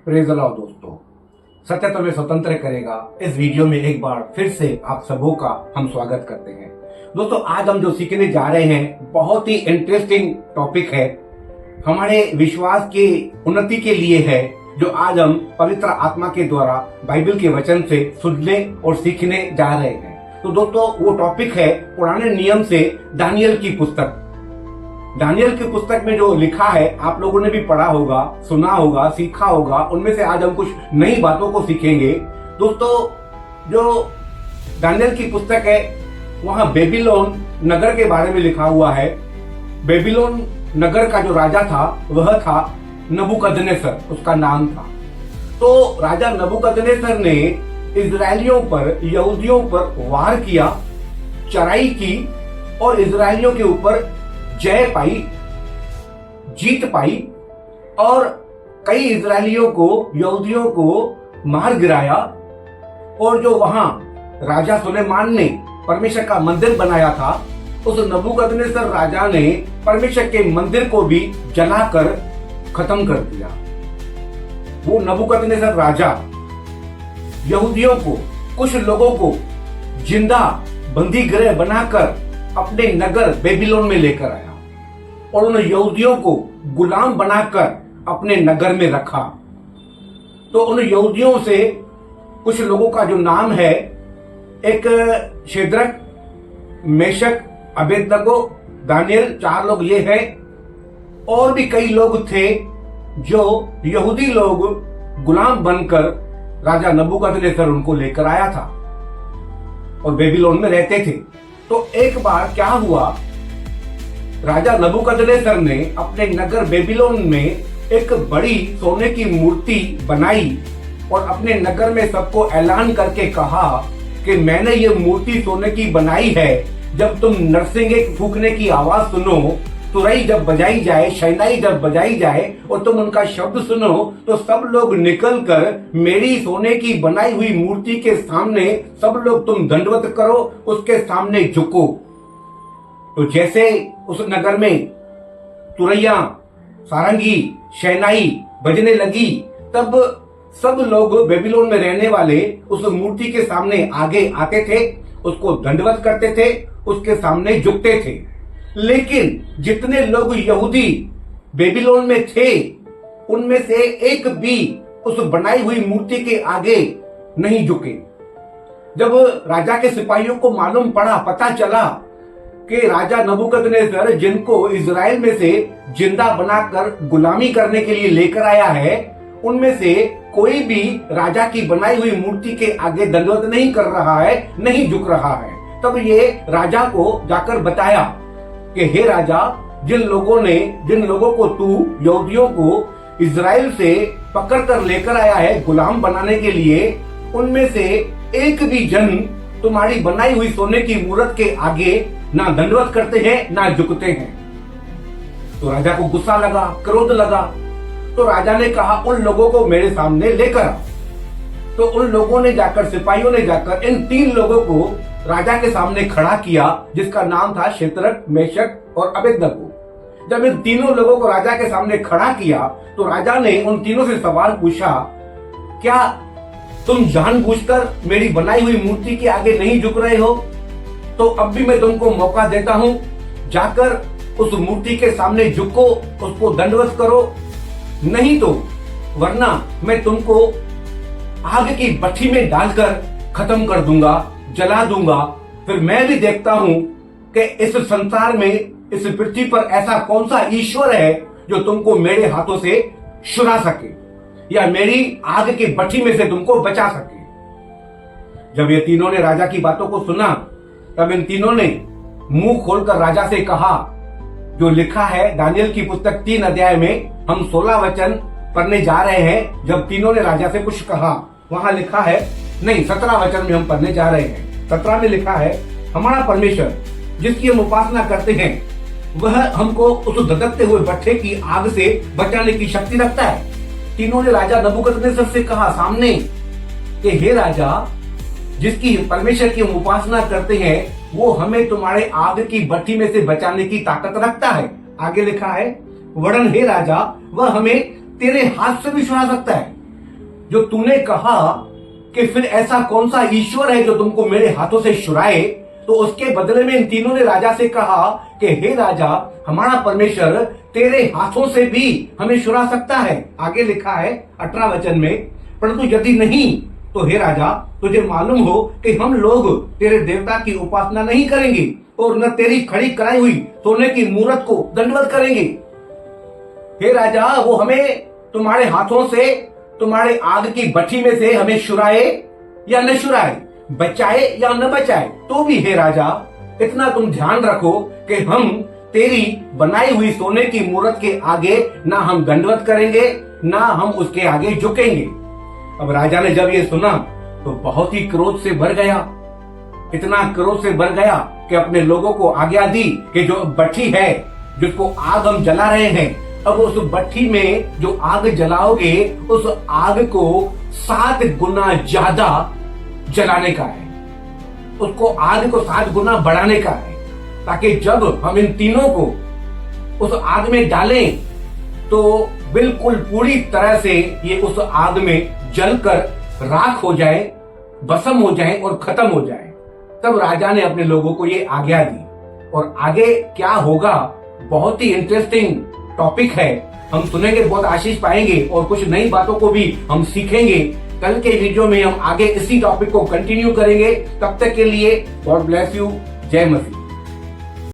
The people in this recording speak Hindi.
प्रेज द लॉर्ड दोस्तों, सत्य तुम्हें स्वतंत्र करेगा। इस वीडियो में एक बार फिर से आप सबों का हम स्वागत करते हैं। दोस्तों, आज हम जो सीखने जा रहे हैं बहुत ही इंटरेस्टिंग टॉपिक है, हमारे विश्वास की उन्नति के लिए है, जो आज हम पवित्र आत्मा के द्वारा बाइबल के वचन से सुनने और सीखने जा रहे हैं। तो दोस्तों, वो टॉपिक है पुराने नियम से दानियल की पुस्तक। दानियल की पुस्तक में जो लिखा है आप लोगों ने भी पढ़ा होगा, सुना होगा, सीखा होगा। उनमें से आज हम कुछ नई बातों को सीखेंगे। दोस्तों, जो दानियल की पुस्तक है वहां बेबीलोन नगर के बारे में लिखा हुआ है। बेबीलोन नगर का जो राजा था वह था नबूकदनेस्सर, उसका नाम था। तो राजा नबूकदनेस्सर ने इजरायलियों पर, यहूदियों पर वार किया, चढ़ाई की और इजरायलियों के ऊपर जय पाई, जीत पाई और कई इजरायलियों को, यहूदियों को मार गिराया। और जो वहां राजा सुलेमान ने परमेश्वर का मंदिर बनाया था, उस नबूकदनेस्सर राजा ने परमेश्वर के मंदिर को भी जलाकर खत्म कर दिया। वो नबूकदनेस्सर राजा यहूदियों को, कुछ लोगों को जिंदा बंदी गृह बनाकर अपने नगर बेबीलोन में लेकर आया और उन यहूदियों को गुलाम बनाकर अपने नगर में रखा। तो उन यहूदियों से कुछ लोगों का जो नाम है, एक शेद्रक, मेशक, अबेदनगो, दानियल, 4 लोग ये हैं। और भी कई लोग थे जो यहूदी लोग गुलाम बनकर राजा नबूकदनेस्सर उनको लेकर आया था और बेबीलोन में रहते थे। तो एक बार क्या हुआ, राजा नबूकदनेस्सर ने अपने नगर बेबीलोन में एक बड़ी सोने की मूर्ति बनाई और अपने नगर में सबको ऐलान करके कहा कि मैंने ये मूर्ति सोने की बनाई है। जब तुम नरसिंगे फूंकने की आवाज सुनो, तुरई जब बजाई जाए, शहनाई जब बजाई जाए और तुम उनका शब्द सुनो, तो सब लोग निकलकर मेरी सोने की बनाई हुई मूर्ति के सामने सब लोग तुम दंडवत करो, उसके सामने झुको। तो जैसे उस नगर में तुरैया, सारंगी, शहनाई बजने लगी, तब सब लोग बेबीलोन में रहने वाले उस मूर्ति के सामने आगे आते थे, उसको दंडवत करते थे, उसके सामने झुकते थे। लेकिन जितने लोग यहूदी बेबीलोन में थे, उनमें से एक भी उस बनाई हुई मूर्ति के आगे नहीं झुके। जब राजा के सिपाहियों को मालूम पड़ा, पता चला कि राजा नबूकदनेस्सर जिनको इजराइल में से जिंदा बनाकर गुलामी करने के लिए लेकर आया है, उनमें से कोई भी राजा की बनाई हुई मूर्ति के आगे दंडवत नहीं कर रहा है, नहीं झुक रहा है। तब ये राजा को जाकर बताया कि हे राजा, जिन लोगों को तू यहूदियों को इजराइल से पकड़ कर लेकर आया है गुलाम बनाने के लिए, उनमें से एक भी जन तुम्हारी बनाई हुई सोने की मूर्त के आगे ना दंडवत करते हैं ना झुकते हैं। तो राजा को गुस्सा लगा, क्रोध लगा। तो राजा ने कहा उन लोगों को मेरे सामने लेकर आओ। तो उन लोगों ने जाकर, सिपाहियों ने जाकर इन 3 लोगों को राजा के सामने खड़ा किया, जिसका नाम था शेद्रक, मेशक और अबेदनगो। जब इन तीनों लोगों को राजा के सामने खड़ा किया तो राजा ने उन तीनों से सवाल पूछा, क्या तुम जानबूझकर मेरी बनाई हुई मूर्ति के आगे नहीं झुक रहे हो? तो अब भी मैं तुमको मौका देता हूं, जाकर उस मूर्ति के सामने झुको, उसको दंडवत करो, नहीं तो वरना मैं तुमको आग की भट्ठी में डालकर खत्म कर दूंगा, जला दूंगा। फिर मैं भी देखता हूं कि इस संसार में, इस पृथ्वी पर ऐसा कौन सा ईश्वर है जो तुमको मेरे हाथों से छुड़ा सके या मेरी आग की भट्ठी में से तुमको बचा सके। जब ये तीनों ने राजा की बातों को सुना, तब इन तीनों ने मुंह खोलकर राजा से कहा, जो लिखा है दानियल की पुस्तक 3 अध्याय में, हम 16 वचन पढ़ने जा रहे हैं। जब तीनों ने राजा से कुछ कहा, वहां लिखा है, नहीं 17 वचन में हम पढ़ने जा रहे हैं। 17 में लिखा है, हमारा परमेश्वर जिसकी हम उपासना करते हैं, वह हमको उस धधकते हुए भट्ठे की आग से बचाने की शक्ति रखता है। तीनों ने राजा नबूकदनेस्सर से कहा सामने कि हे राजा, जिसकी परमेश्वर की हम उपासना करते हैं, वो हमें तुम्हारे आग की भट्ठी में से बचाने की ताकत रखता है। आगे लिखा है, वरन हे राजा, वह हमें तेरे हाथ से भी छुड़ा सकता है जो तूने कहा कि फिर ऐसा कौन सा ईश्वर है जो तुमको मेरे हाथों से छुड़ाए, तो उसके बदले में इन तीनों ने राजा से कहा कि हे राजा, हमारा परमेश्वर तेरे हाथों से भी हमें छुड़ा सकता है। आगे लिखा है 18 वचन में, परंतु यदि नहीं तो हे राजा, तुझे मालूम हो कि हम लोग तेरे देवता की उपासना नहीं करेंगे और न तेरी खड़ी कराई हुई सोने की मूरत को दंडवत करेंगे। हे राजा, वो हमें तुम्हारे हाथों से, तुम्हारे आग की भट्ठी में से हमें छुड़ाए या न छुड़ाए, बचाए या न बचाए, तो भी हे राजा, इतना तुम ध्यान रखो कि हम तेरी बनाई हुई सोने की मूरत के आगे ना हम दंडवत करेंगे, ना हम उसके आगे झुकेंगे। अब राजा ने जब ये सुना तो बहुत ही क्रोध से भर गया, इतना क्रोध से भर गया कि अपने लोगों को आज्ञा दी कि जो भट्ठी है, जिसको आग हम जला रहे हैं, अब उस भट्ठी में जो आग जलाओगे, उस आग को 7 गुना ज्यादा जलाने का है, उसको आग को 7 गुना बढ़ाने का है, ताकि जब हम इन तीनों को उस आग में डालें तो बिल्कुल पूरी तरह से ये उस आग में जलकर राख हो जाए, भस्म हो जाए और खत्म हो जाए। तब राजा ने अपने लोगों को ये आज्ञा दी। और आगे क्या होगा, बहुत ही इंटरेस्टिंग टॉपिक है, हम सुनेंगे, बहुत आशीष पाएंगे और कुछ नई बातों को भी हम सीखेंगे। कल के वीडियो में हम आगे इसी टॉपिक को कंटिन्यू करेंगे। तब तक के लिए गॉड ब्लेस यू। जय मसीह।